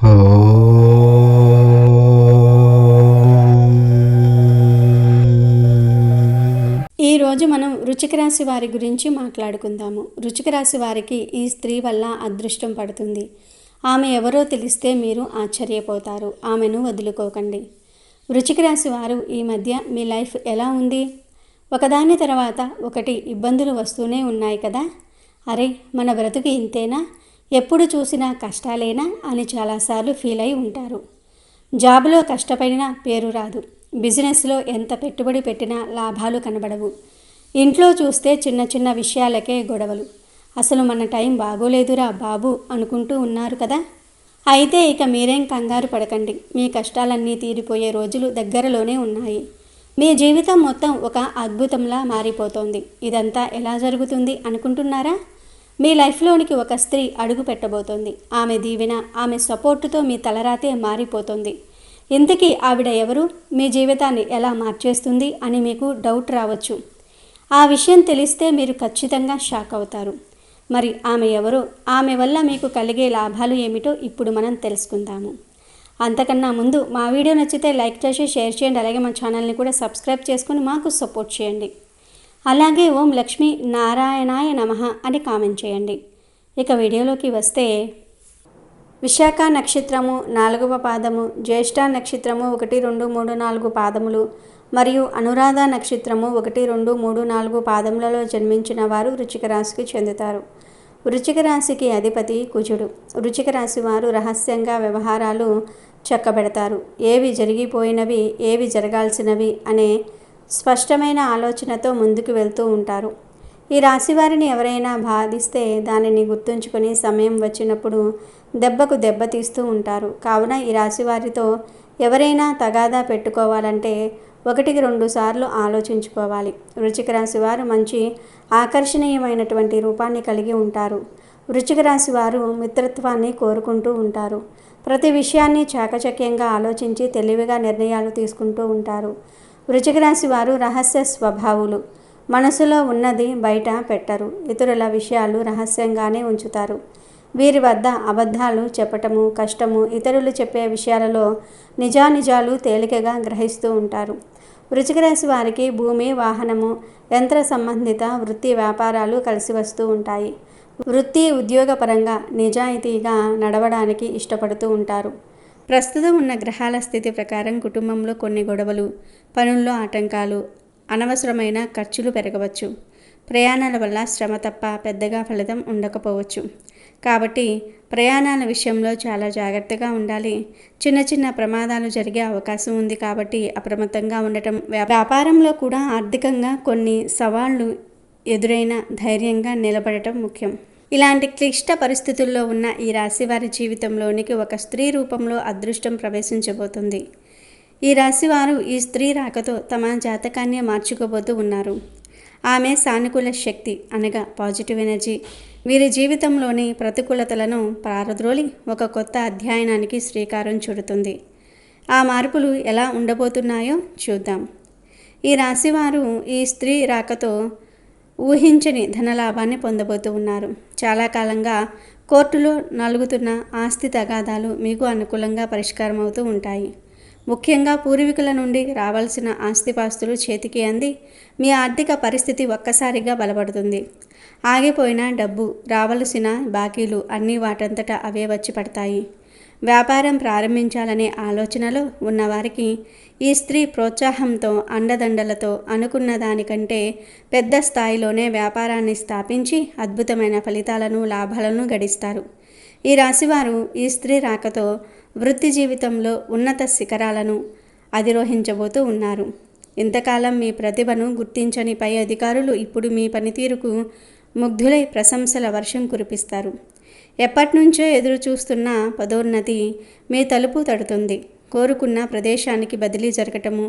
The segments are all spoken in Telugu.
ఈరోజు మనం వృశ్చిక రాశి వారి గురించి మాట్లాడుకుందాము. వృశ్చిక రాశి వారికి ఈ స్త్రీ వల్ల అదృష్టం పడుతుంది. ఆమె ఎవరో తెలిస్తే మీరు ఆశ్చర్యపోతారు. ఆమెను వదులుకోకండి. వృశ్చిక రాశి వారు ఈ మధ్య మీ లైఫ్ ఎలా ఉంది? ఒకదాని తర్వాత ఒకటి ఇబ్బందులు వస్తూనే ఉన్నాయి కదా. అరే, మన బ్రతుకు ఇంతేనా, ఎప్పుడు చూసినా కష్టాలేనా అని చాలాసార్లు ఫీల్ అయి ఉంటారు. జాబ్లో కష్టపడినా పేరు రాదు. బిజినెస్లో ఎంత పెట్టుబడి పెట్టినా లాభాలు కనబడవు. ఇంట్లో చూస్తే చిన్న చిన్న విషయాలకే గొడవలు. అసలు మన టైం బాగోలేదురా బాబు అనుకుంటూ ఉన్నారు కదా. అయితే ఇక మీరేం కంగారు పడకండి. మీ కష్టాలన్నీ తీరిపోయే రోజులు దగ్గరలోనే ఉన్నాయి. మీ జీవితం మొత్తం ఒక అద్భుతంలా మారిపోతోంది. ఇదంతా ఎలా జరుగుతుంది అనుకుంటున్నారా? మీ లైఫ్లోనికి ఒక స్త్రీ అడుగు పెట్టబోతోంది. ఆమె దీవెన, ఆమె సపోర్టుతో మీ తలరాతే మారిపోతుంది. ఇంతకీ ఆవిడ ఎవరు, మీ జీవితాన్ని ఎలా మార్చేస్తుంది అని మీకు డౌట్ రావచ్చు. ఆ విషయం తెలిస్తే మీరు ఖచ్చితంగా షాక్ అవుతారు. మరి ఆమె ఎవరో, ఆమె వల్ల మీకు కలిగే లాభాలు ఏమిటో ఇప్పుడు మనం తెలుసుకుందాము. అంతకన్నా ముందు మా వీడియో నచ్చితే లైక్ చేసి షేర్ చేయండి. అలాగే మా ఛానల్ని కూడా సబ్స్క్రైబ్ చేసుకొని మాకు సపోర్ట్ చేయండి. అలాగే ఓం లక్ష్మీ నారాయణాయ నమః అని కామెంట్ చేయండి. ఇక వీడియోలోకి వస్తే, విశాఖ నక్షత్రము 4వ పాదము, జ్యేష్ఠ నక్షత్రము 1, 2, 3, 4 పాదములు మరియు అనురాధ నక్షత్రము 1, 2, 3, 4 పాదములలో జన్మించిన వారు వృశ్చిక రాశికి చెందుతారు. వృశ్చిక రాశికి అధిపతి కుజుడు. వృశ్చిక రాశి వారు రహస్యంగా వ్యవహారాలు చక్కబెడతారు. ఏవి జరిగిపోయినవి, ఏవి జరగాల్సినవి అనే స్పష్టమైన ఆలోచనతో ముందుకు వెళ్తూ ఉంటారు. ఈ రాశి వారిని ఎవరైనా బాధిస్తే దానిని గుర్తుంచుకొని సమయం వచ్చినప్పుడు దెబ్బకు దెబ్బ తీస్తూ ఉంటారు. కావున ఈ రాశి వారితో ఎవరైనా తగాదా పెట్టుకోవాలంటే 1-2 సార్లు ఆలోచించుకోవాలి. వృశ్చిక రాశి వారు మంచి ఆకర్షణీయమైనటువంటి రూపాన్ని కలిగి ఉంటారు. వృశ్చిక రాశి వారు మిత్రత్వాన్ని కోరుకుంటూ ఉంటారు. ప్రతి విషయాన్ని చాకచక్యంగా ఆలోచించి తెలివిగా నిర్ణయాలు తీసుకుంటూ ఉంటారు. వృశ్చిక రాశి వారు రహస్య స్వభావులు. మనసులో ఉన్నది బయట పెట్టరు. ఇతరుల విషయాలు రహస్యంగానే ఉంచుతారు. వీరి వద్ద అబద్ధాలు చెప్పటము కష్టము. ఇతరులు చెప్పే విషయాలలో నిజానిజాలు తేలికగా గ్రహిస్తూ ఉంటారు. వృశ్చిక రాశి వారికి భూమి, వాహనము, యంత్ర సంబంధిత వృత్తి వ్యాపారాలు కలిసి వస్తూ ఉంటాయి. వృత్తి ఉద్యోగపరంగా నిజాయితీగా నడవడానికి ఇష్టపడుతూ ఉంటారు. ప్రస్తుతం ఉన్న గ్రహాల స్థితి ప్రకారం కుటుంబంలో కొన్ని గొడవలు, పనుల్లో ఆటంకాలు, అనవసరమైన ఖర్చులు పెరగవచ్చు. ప్రయాణాల వల్ల శ్రమ తప్ప పెద్దగా ఫలితం ఉండకపోవచ్చు. కాబట్టి ప్రయాణాల విషయంలో చాలా జాగ్రత్తగా ఉండాలి. చిన్న చిన్న ప్రమాదాలు జరిగే అవకాశం ఉంది కాబట్టి అప్రమత్తంగా ఉండటం. వ్యాపారంలో కూడా ఆర్థికంగా కొన్ని సవాళ్లు ఎదురైనా ధైర్యంగా నిలబడటం ముఖ్యం. ఇలాంటి క్లిష్ట పరిస్థితుల్లో ఉన్న ఈ రాశి వారి జీవితంలోనికి ఒక స్త్రీ రూపంలో అదృష్టం ప్రవేశించబోతుంది. ఈ రాశివారు ఈ స్త్రీ రాకతో తమ జాతకాన్ని మార్చుకోబోతూ ఉన్నారు. ఆమె సానుకూల శక్తి అనగా పాజిటివ్ ఎనర్జీ వీరి జీవితంలోని ప్రతికూలతలను పారద్రోలి ఒక కొత్త అధ్యాయానికి శ్రీకారం చుడుతుంది. ఆ మార్పులు ఎలా ఉండబోతున్నాయో చూద్దాం. ఈ రాశివారు ఈ స్త్రీ రాకతో ఊహించని ధనలాభాన్ని పొందబోతూ ఉన్నారు. చాలా కాలంగా కోర్టులో నలుగుతున్న ఆస్తి తగాదాలు మీకు అనుకూలంగా పరిష్కారం అవుతూ ఉంటాయి. ముఖ్యంగా పూర్వీకుల నుండి రావాల్సిన ఆస్తిపాస్తులు చేతికి అంది మీ ఆర్థిక పరిస్థితి ఒక్కసారిగా బలపడుతుంది. ఆగిపోయిన డబ్బు, రావలసిన బాకీలు అన్నీ వాటంతటా అవే వచ్చి పడతాయి. వ్యాపారం ప్రారంభించాలనే ఆలోచనలో ఉన్నవారికి ఈ స్త్రీ ప్రోత్సాహంతో, అండదండలతో అనుకున్న దానికంటే పెద్ద స్థాయిలోనే వ్యాపారాన్ని స్థాపించి అద్భుతమైన ఫలితాలను, లాభాలను గడిస్తారు. ఈ రాశివారు ఈ స్త్రీ రాకతో వృత్తి జీవితంలో ఉన్నత శిఖరాలను అధిరోహించబోతూ ఉన్నారు. ఇంతకాలం మీ ప్రతిభను గుర్తించని పై అధికారులు ఇప్పుడు మీ పనితీరుకు ముగ్ధులై ప్రశంసల వర్షం కురిపిస్తారు. ఎప్పటినుంచో ఎదురు చూస్తున్న పదోన్నతి మీ తలుపు తడుతుంది. కోరుకున్న ప్రదేశానికి బదిలీ జరగటము,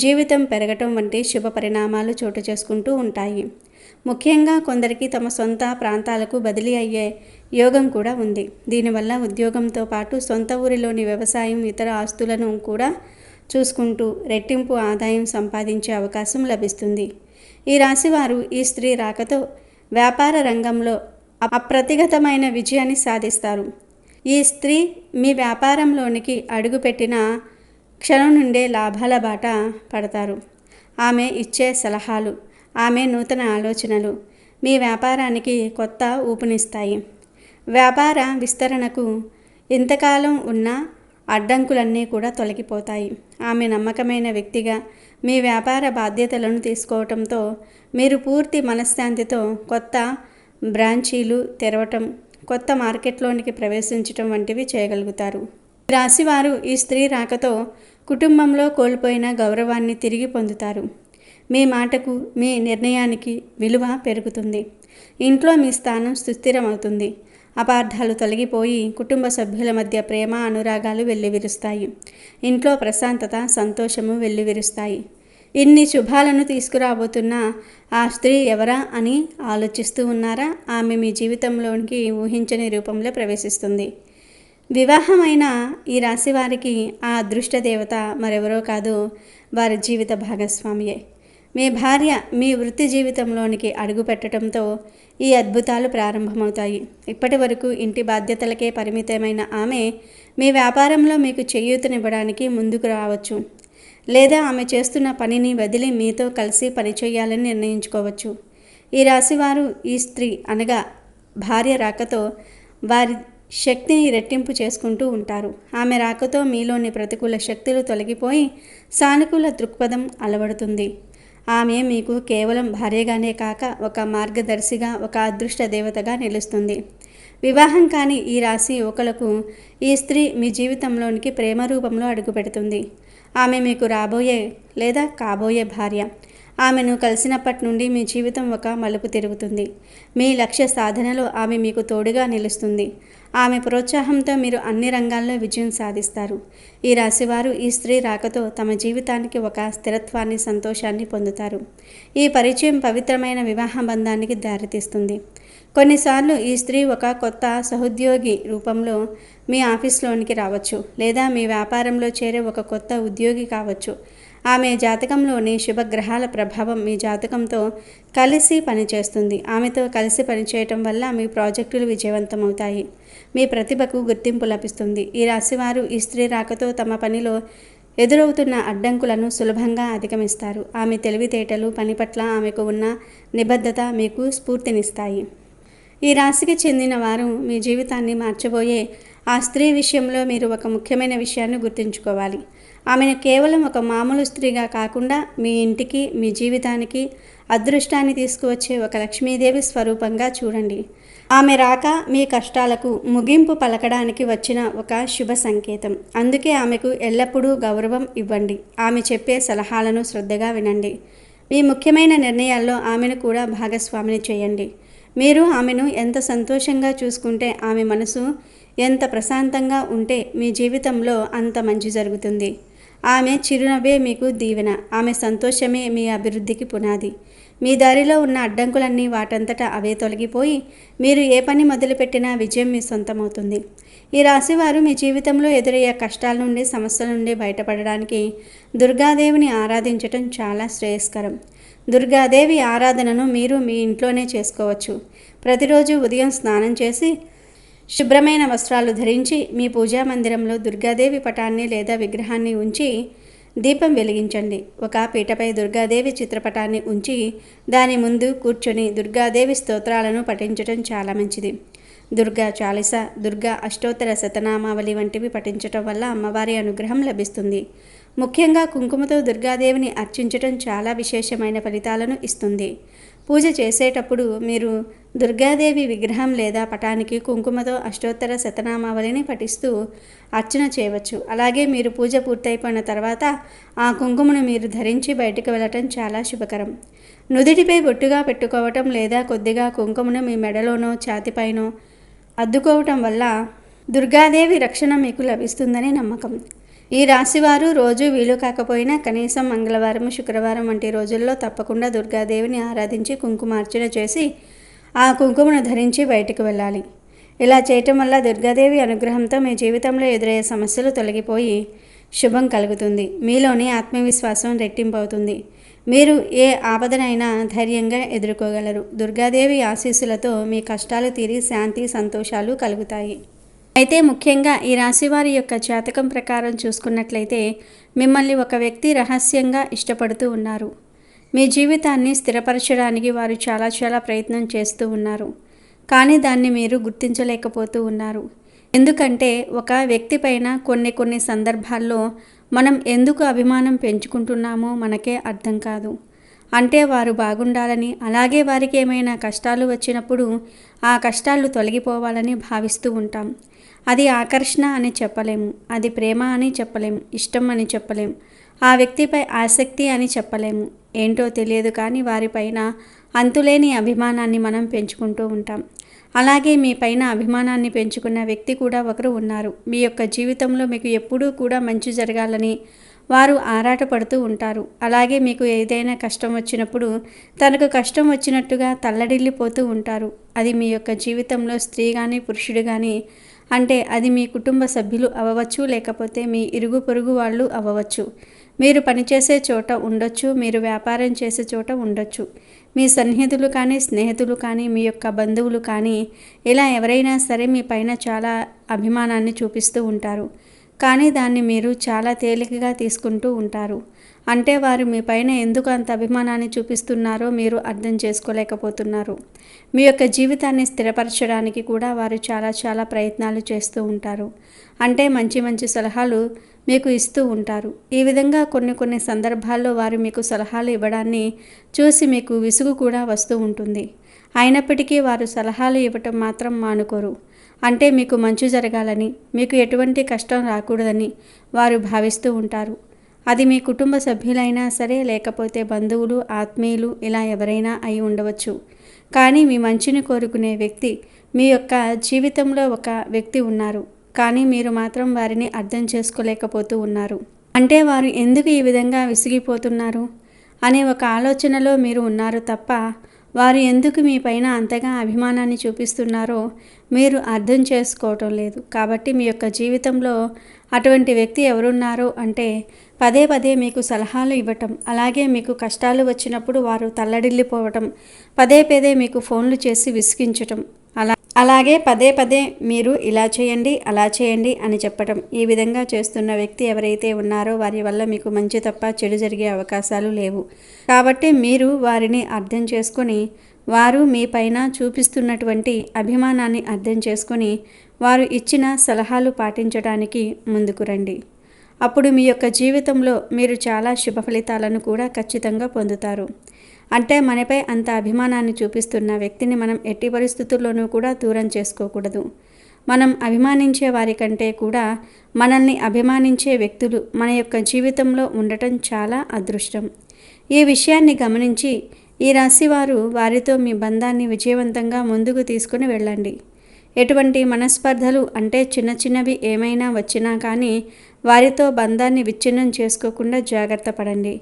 జీవితం పెరగటం వంటి శుభ పరిణామాలు చోటు చేసుకుంటూ ఉంటాయి. ముఖ్యంగా కొందరికి తమ సొంత ప్రాంతాలకు బదిలీ అయ్యే యోగం కూడా ఉంది. దీనివల్ల ఉద్యోగంతో పాటు సొంత ఊరిలోని వ్యవసాయం, ఇతర ఆస్తులను కూడా చూసుకుంటూ రెట్టింపు ఆదాయం సంపాదించే అవకాశం లభిస్తుంది. ఈ రాశివారు ఈ స్త్రీ రాకతో వ్యాపార రంగంలో అప్రతిగతమైన విజయాన్ని సాధిస్తారు. ఈ స్త్రీ మీ వ్యాపారంలోనికి అడుగుపెట్టిన క్షణం నుండే లాభాల బాట పడతారు. ఆమె ఇచ్చే సలహాలు, ఆమె నూతన ఆలోచనలు మీ వ్యాపారానికి కొత్త ఊపునిస్తాయి. వ్యాపార విస్తరణకు ఇంతకాలం ఉన్న అడ్డంకులన్నీ కూడా తొలగిపోతాయి. ఆమె నమ్మకమైన వ్యక్తిగా మీ వ్యాపార బాధ్యతలను తీసుకోవటంతో మీరు పూర్తి మనశ్శాంతితో కొత్త బ్రాంచీలు తెరవటం, కొత్త మార్కెట్లోనికి ప్రవేశించటం వంటివి చేయగలుగుతారు. రాశివారు ఈ స్త్రీ రాకతో కుటుంబంలో కోల్పోయిన గౌరవాన్ని తిరిగి పొందుతారు. మీ మాటకు, మీ నిర్ణయానికి విలువ పెరుగుతుంది. ఇంట్లో మీ స్థానం సుస్థిరమవుతుంది. అపార్థాలు తొలగిపోయి కుటుంబ సభ్యుల మధ్య ప్రేమ, అనురాగాలు వెల్లివిరుస్తాయి. ఇంట్లో ప్రశాంతత, సంతోషము వెల్లివిరుస్తాయి. ఇన్ని శుభాలను తీసుకురాబోతున్న ఆ స్త్రీ ఎవరా అని ఆలోచిస్తూ ఉన్నారా? ఆమె మీ జీవితంలోనికి ఊహించని రూపంలో ప్రవేశిస్తుంది. వివాహమైన ఈ రాశి వారికి ఆ అదృష్ట దేవత మరెవరో కాదు, వారి జీవిత భాగస్వామియే. మీ భార్య మీ వృత్తి జీవితంలోనికి అడుగుపెట్టడంతో ఈ అద్భుతాలు ప్రారంభమవుతాయి. ఇప్పటి వరకు ఇంటి బాధ్యతలకే పరిమితమైన ఆమె మీ వ్యాపారంలో మీకు చేయూతనివ్వడానికి ముందుకు రావచ్చు. లేదా ఆమె చేస్తున్న పనిని వదిలి మీతో కలిసి పనిచేయాలని నిర్ణయించుకోవచ్చు. ఈ రాశివారు ఈ స్త్రీ అనగా భార్య రాకతో వారి శక్తిని రెట్టింపు చేసుకుంటూ ఉంటారు. ఆమె రాకతో మీలోని ప్రతికూల శక్తులు తొలగిపోయి సానుకూల దృక్పథం అలవడుతుంది. ఆమె మీకు కేవలం భార్యగానే కాక ఒక మార్గదర్శిగా, ఒక అదృష్ట దేవతగా నిలుస్తుంది. వివాహం కాని ఈ రాశి యువకులకు ఈ స్త్రీ మీ జీవితంలోనికి ప్రేమ రూపంలో అడుగుపెడుతుంది. ఆమె మీకు రాబోయే లేదా కాబోయే భార్య. ఆమెను కలిసినప్పటి నుండి మీ జీవితం ఒక మలుపు తిరుగుతుంది. మీ లక్ష్య సాధనలో ఆమె మీకు తోడుగా నిలుస్తుంది. ఆమె ప్రోత్సాహంతో మీరు అన్ని రంగాల్లో విజయం సాధిస్తారు. ఈ రాశివారు ఈ స్త్రీ రాకతో తమ జీవితానికి ఒక స్థిరత్వాన్ని, సంతోషాన్ని పొందుతారు. ఈ పరిచయం పవిత్రమైన వివాహ బంధానికి దారితీస్తుంది. కొన్నిసార్లు ఈ స్త్రీ ఒక కొత్త సహోద్యోగి రూపంలో మీ ఆఫీస్లోనికి రావచ్చు, లేదా మీ వ్యాపారంలో చేరే ఒక కొత్త ఉద్యోగి కావచ్చు. ఆమె జాతకంలోని శుభగ్రహాల ప్రభావం మీ జాతకంతో కలిసి పనిచేస్తుంది. ఆమెతో కలిసి పనిచేయటం వల్ల మీ ప్రాజెక్టులు విజయవంతమవుతాయి. మీ ప్రతిభకు గుర్తింపు లభిస్తుంది. ఈ రాశివారు ఈ స్త్రీ రాకతో తమ పనిలో ఎదురవుతున్న అడ్డంకులను సులభంగా అధిగమిస్తారు. ఆమె తెలివితేటలు, పని పట్ల ఆమెకు ఉన్న నిబద్ధత మీకు స్ఫూర్తినిస్తాయి. ఈ రాశికి చెందిన వారు మీ జీవితాన్ని మార్చబోయే ఆ స్త్రీ విషయంలో మీరు ఒక ముఖ్యమైన విషయాన్ని గుర్తుంచుకోవాలి. ఆమెను కేవలం ఒక మామూలు స్త్రీగా కాకుండా మీ ఇంటికి, మీ జీవితానికి అదృష్టాన్ని తీసుకువచ్చే ఒక లక్ష్మీదేవి స్వరూపంగా చూడండి. ఆమె రాక మీ కష్టాలకు ముగింపు పలకడానికి వచ్చిన ఒక శుభ సంకేతం. అందుకే ఆమెకు ఎల్లప్పుడూ గౌరవం ఇవ్వండి. ఆమె చెప్పే సలహాలను శ్రద్ధగా వినండి. మీ ముఖ్యమైన నిర్ణయాల్లో ఆమెను కూడా భాగస్వామిని చేయండి. మీరు ఆమెను ఎంత సంతోషంగా చూసుకుంటే, ఆమె మనసు ఎంత ప్రశాంతంగా ఉంటే మీ జీవితంలో అంత మంచి జరుగుతుంది. ఆమె చిరునవ్వే మీకు దీవెన. ఆమె సంతోషమే మీ అభివృద్ధికి పునాది. మీ దారిలో ఉన్న అడ్డంకులన్నీ వాటంతటా అవే తొలగిపోయి మీరు ఏ పని మొదలుపెట్టినా విజయం మీ సొంతమవుతుంది. ఈ రాశివారు మీ జీవితంలో ఎదురయ్యే కష్టాల నుండి, సమస్యల నుండి బయటపడడానికి దుర్గాదేవిని ఆరాధించటం చాలా శ్రేయస్కరం. దుర్గాదేవి ఆరాధనను మీరు మీ ఇంట్లోనే చేసుకోవచ్చు. ప్రతిరోజు ఉదయం స్నానం చేసి శుభ్రమైన వస్త్రాలు ధరించి మీ పూజా మందిరంలో దుర్గాదేవి పటాన్ని లేదా విగ్రహాన్ని ఉంచి దీపం వెలిగించండి. ఒక పీటపై దుర్గాదేవి చిత్రపటాన్ని ఉంచి దాని ముందు కూర్చొని దుర్గాదేవి స్తోత్రాలను పఠించడం చాలా మంచిది. దుర్గా చాలీస, దుర్గా అష్టోత్తర శతనామావళి వంటివి పఠించటం వల్ల అమ్మవారి అనుగ్రహం లభిస్తుంది. ముఖ్యంగా కుంకుమతో దుర్గాదేవిని అర్చించటం చాలా విశేషమైన ఫలితాలను ఇస్తుంది. పూజ చేసేటప్పుడు మీరు దుర్గాదేవి విగ్రహం లేదా పటానికి కుంకుమతో అష్టోత్తర శతనామావళిని పఠిస్తూ అర్చన చేయవచ్చు. అలాగే మీరు పూజ పూర్తయిపోయిన తర్వాత ఆ కుంకుమను మీరు ధరించి బయటకు వెళ్ళటం చాలా శుభకరం. నుదిటిపై బొట్టుగా పెట్టుకోవటం లేదా కొద్దిగా కుంకుమను మీ మెడలోనో ఛాతిపైనో అద్దుకోవటం వల్ల దుర్గాదేవి రక్షణ మీకు లభిస్తుందని నమ్మకం. ఈ రాశివారు రోజు వీలు కాకపోయినా కనీసం మంగళవారం, శుక్రవారం వంటి రోజుల్లో తప్పకుండా దుర్గాదేవిని ఆరాధించి కుంకుమార్చన చేసి ఆ కుంకుమను ధరించి బయటకు వెళ్ళాలి. ఇలా చేయటం వల్ల దుర్గాదేవి అనుగ్రహంతో మీ జీవితంలో ఎదురయ్యే సమస్యలు తొలగిపోయి శుభం కలుగుతుంది. మీలోని ఆత్మవిశ్వాసం రెట్టింపు అవుతుంది. మీరు ఏ ఆపదనైనా ధైర్యంగా ఎదుర్కోగలరు. దుర్గాదేవి ఆశీస్సులతో మీ కష్టాలు తీరి శాంతి, సంతోషాలు కలుగుతాయి. అయితే ముఖ్యంగా ఈ రాశివారి యొక్క జాతకం ప్రకారం చూసుకున్నట్లయితే మిమ్మల్ని ఒక వ్యక్తి రహస్యంగా ఇష్టపడుతూ ఉన్నారు. మీ జీవితాన్ని స్థిరపరచడానికి వారు చాలా ప్రయత్నం చేస్తూ ఉన్నారు. కానీ దాన్ని మీరు గుర్తించలేకపోతూ ఉన్నారు. ఎందుకంటే ఒక వ్యక్తి పైన కొన్ని సందర్భాల్లో మనం ఎందుకు అభిమానం పెంచుకుంటున్నామో మనకే అర్థం కాదు. అంటే వారు బాగుండాలని, అలాగే వారికి ఏమైనా కష్టాలు వచ్చినప్పుడు ఆ కష్టాలు తొలగిపోవాలని భావిస్తూ ఉంటాం. అది ఆకర్షణ అని చెప్పలేము, అది ప్రేమ అని చెప్పలేము, ఇష్టం అని చెప్పలేము, ఆ వ్యక్తిపై ఆసక్తి అని చెప్పలేము. ఏంటో తెలియదు కానీ వారిపైన అంతులేని అభిమానాన్ని మనం పెంచుకుంటూ ఉంటాం. అలాగే మీ పైన అభిమానాన్ని పెంచుకున్న వ్యక్తి కూడా ఒకరు ఉన్నారు. మీ యొక్క జీవితంలో మీకు ఎప్పుడూ కూడా మంచి జరగాలని వారు ఆరాటపడుతూ ఉంటారు. అలాగే మీకు ఏదైనా కష్టం వచ్చినప్పుడు తనకు కష్టం వచ్చినట్టుగా తల్లడిల్లిపోతూ ఉంటారు. అది మీ యొక్క జీవితంలో స్త్రీ కానీ పురుషుడు కానీ, అంటే అది మీ కుటుంబ సభ్యులు అవ్వవచ్చు, లేకపోతే మీ ఇరుగు పొరుగు వాళ్ళు అవ్వవచ్చు, మీరు పనిచేసే చోట ఉండొచ్చు, మీరు వ్యాపారం చేసే చోట ఉండొచ్చు, మీ సన్నిహితులు కానీ స్నేహితులు కానీ మీ యొక్క బంధువులు కానీ, ఇలా ఎవరైనా సరే మీ పైన చాలా అభిమానాన్ని చూపిస్తూ ఉంటారు. కానీ దాన్ని మీరు చాలా తేలికగా తీసుకుంటూ ఉంటారు. అంటే వారు మీ పైన ఎందుకు అంత అభిమానాన్ని చూపిస్తున్నారో మీరు అర్థం చేసుకోలేకపోతున్నారు. మీ యొక్క జీవితాన్ని స్థిరపరచడానికి కూడా వారు చాలా ప్రయత్నాలు చేస్తూ ఉంటారు. అంటే మంచి సలహాలు మీకు ఇస్తూ ఉంటారు. ఈ విధంగా కొన్ని సందర్భాల్లో వారు మీకు సలహాలు ఇవ్వడాన్ని చూసి మీకు విసుగు కూడా వస్తూ ఉంటుంది. అయినప్పటికీ వారు సలహాలు ఇవ్వటం మాత్రం మానుకోరు. అంటే మీకు మంచి జరగాలని, మీకు ఎటువంటి కష్టం రాకూడదని వారు భావిస్తూ ఉంటారు. అది మీ కుటుంబ సభ్యులైనా సరే, లేకపోతే బంధువులు, ఆత్మీయులు, ఇలా ఎవరైనా అయి ఉండవచ్చు. కానీ మీ మంచిని కోరుకునే వ్యక్తి మీ యొక్క జీవితంలో ఒక వ్యక్తి ఉన్నారు. కానీ మీరు మాత్రం వారిని అర్థం చేసుకోలేకపోతూ ఉన్నారు. అంటే వారు ఎందుకు ఈ విధంగా విసిగిపోతున్నారు అనే ఒక ఆలోచనలో మీరు ఉన్నారు తప్ప, వారు ఎందుకు మీ పైన అంతగా అభిమానాన్ని చూపిస్తున్నారో మీరు అర్థం చేసుకోవటం లేదు. కాబట్టి మీ యొక్క జీవితంలో అటువంటి వ్యక్తి ఎవరున్నారో అంటే పదే మీకు సలహాలు ఇవ్వటం, అలాగే మీకు కష్టాలు వచ్చినప్పుడు వారు తల్లడిల్లిపోవటం, పదే మీకు ఫోన్లు చేసి విసిగించటం, అలాగే పదే మీరు ఇలా చేయండి అలా చేయండి అని చెప్పటం. ఈ విధంగా చేస్తున్న వ్యక్తి ఎవరైతే ఉన్నారో వారి వల్ల మీకు మంచి తప్ప చెడు జరిగే అవకాశాలు లేవు. కాబట్టి మీరు వారిని అర్థం చేసుకొని, వారు మీ పైన చూపిస్తున్నటువంటి అభిమానాన్ని అర్థం చేసుకొని వారు ఇచ్చిన సలహాలు పాటించడానికి ముందుకు రండి. అప్పుడు మీ యొక్క జీవితంలో మీరు చాలా శుభ ఫలితాలను కూడా ఖచ్చితంగా పొందుతారు. అంటే మనపై అంత అభిమానాన్ని చూపిస్తున్న వ్యక్తిని మనం ఎట్టి పరిస్థితుల్లోనూ కూడా దూరం చేసుకోకూడదు. మనం అభిమానించే వారికంటే కూడా మనల్ని అభిమానించే వ్యక్తులు మన యొక్క జీవితంలో ఉండటం చాలా అదృష్టం. ఈ విషయాన్ని గమనించి ఈ రాశివారు వారితో మీ బంధాన్ని విజయవంతంగా ముందుకు తీసుకుని వెళ్ళండి. ఎటువంటి మనస్పర్ధలు అంటే చిన్నవి ఏమైనా వచ్చినా కానీ వారితో బంధాన్ని విచ్ఛిన్నం చేసుకోకుండా జాగ్రత్త పడండి.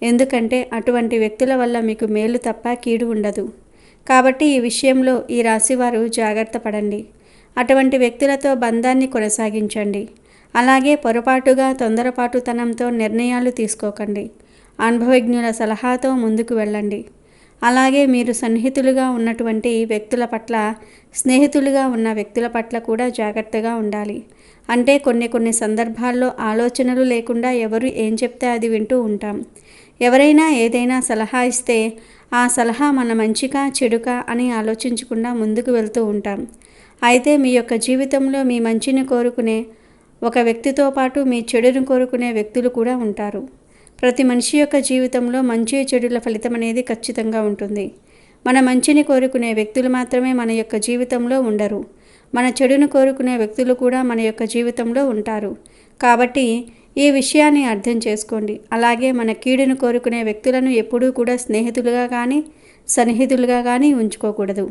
ఎందుకంటే అటువంటి వ్యక్తుల వల్ల మీకు మేలు తప్ప కీడు ఉండదు. కాబట్టి ఈ విషయంలో ఈ రాశివారు జాగ్రత్త పడండి. అటువంటి వ్యక్తులతో బంధాన్ని కొనసాగించండి. అలాగే పొరపాటుగా తొందరపాటుతనంతో నిర్ణయాలు తీసుకోకండి. అనుభవజ్ఞుల సలహాతో ముందుకు వెళ్ళండి. అలాగే మీరు సన్నిహితులుగా ఉన్నటువంటి వ్యక్తుల పట్ల, స్నేహితులుగా ఉన్న వ్యక్తుల పట్ల కూడా జాగ్రత్తగా ఉండాలి. అంటే కొన్ని సందర్భాల్లో ఆలోచనలు లేకుండా ఎవరు ఏం చెప్తే అది వింటూ ఉంటాం. ఎవరైనా ఏదైనా సలహా ఇస్తే ఆ సలహా మన మంచికా చెడుకా అని ఆలోచించకుండా ముందుకు వెళ్తూ ఉంటాం. అయితే మీ యొక్క జీవితంలో మీ మంచిని కోరుకునే ఒక వ్యక్తితో పాటు మీ చెడును కోరుకునే వ్యక్తులు కూడా ఉంటారు. ప్రతి మనిషి యొక్క జీవితంలో మంచి చెడుల ఫలితం అనేది ఖచ్చితంగా ఉంటుంది. మన మంచిని కోరుకునే వ్యక్తులు మాత్రమే మన యొక్క జీవితంలో ఉండరు. మన చెడును కోరుకునే వ్యక్తులు కూడా మన యొక్క జీవితంలో ఉంటారు. కాబట్టి ఈ విషయాన్ని అర్థం చేసుకోండి. అలాగే మన కీడును కోరుకునే వ్యక్తులను ఎప్పుడూ కూడా స్నేహితులుగా కానీ సన్నిహితులుగా కానీ ఉంచుకోకూడదు.